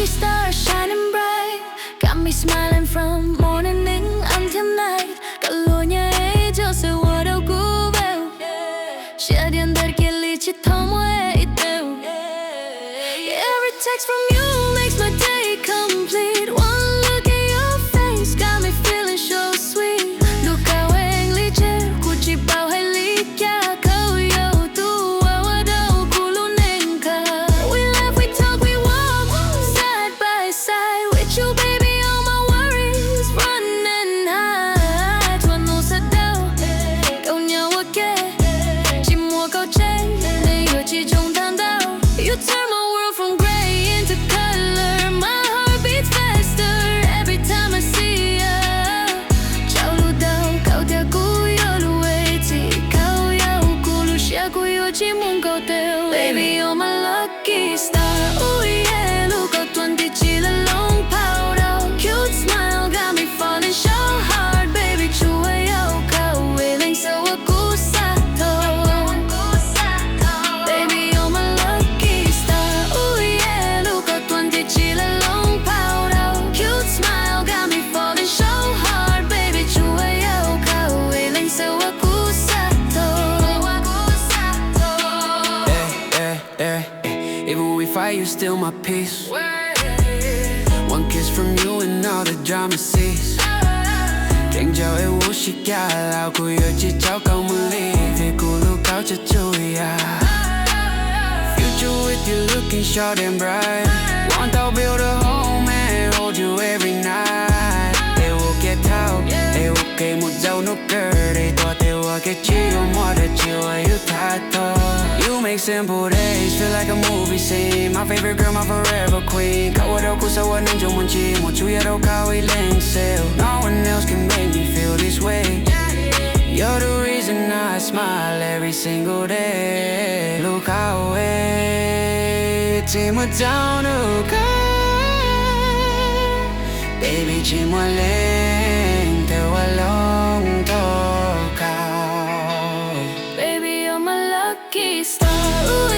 lucky star shining bright, got me smiling from morning until night. Cả lối nhà ấy cho sự hoa đâu cũ bèo, chia điện đời kia ly chỉ thâu mỗi ít đều. Every text from you makes my day complete. One look at your face got me feeling so sweet. Lúc cao anh ly chế, cô chỉ bảo hay ly kia câu yêu tu ở đâu cô luôn nên cả. We laugh, we talk, we walk side by side with you, baby. All my worries run and hide. Thuần nụ sẽ đau, câu nhau ok, chỉ mua câu trái để yêu chỉ trong tan đau. You turn my world from gray into color. My heart beats faster every time I see you. Chào lu đau, câu theo cú yêu lu ấy chỉ câu yêu cú lu share cú yêu chỉ muốn câu theo. Baby, you're my lucky star. Oh yeah, lu câu tuần thì chỉ là lông bao đâu. Cute smile got me falling so hard. Baby, chú ấy yêu câu ấy lên sâu ở cú sa thô. Baby, you're my lucky star. Oh yeah, lu câu tuần thì chỉ là lông bao đâu. Cute smile got me falling so hard. Baby, chú ấy yêu câu ấy lên sâu ở cú sa thô. Even we fight, you still my peace. One kiss from you and all the drama cease. Tranh cho yêu uống chỉ cả lao cô yêu chỉ cháu câu một ly vì cô lúc cao cho chui à. Future with you looking short and bright. Want I'll build a home and hold you every night. They will get out, they will get một dấu nụ cười. They thought they will get chill, more than chill while you tight though. You make simple days feel like a movie scene. My favorite girl, my forever queen. Cậu ở đâu cũng sao anh trong muốn chi. Một chú ở đâu cao ấy lên sail. No one else can make me feel this way. You're the reason I smile every single day. Look how ấy chỉ một dấu nụ cười. Baby chỉ muốn lên theo hoa lòng thô cao. Baby, you're my lucky star. Ooh,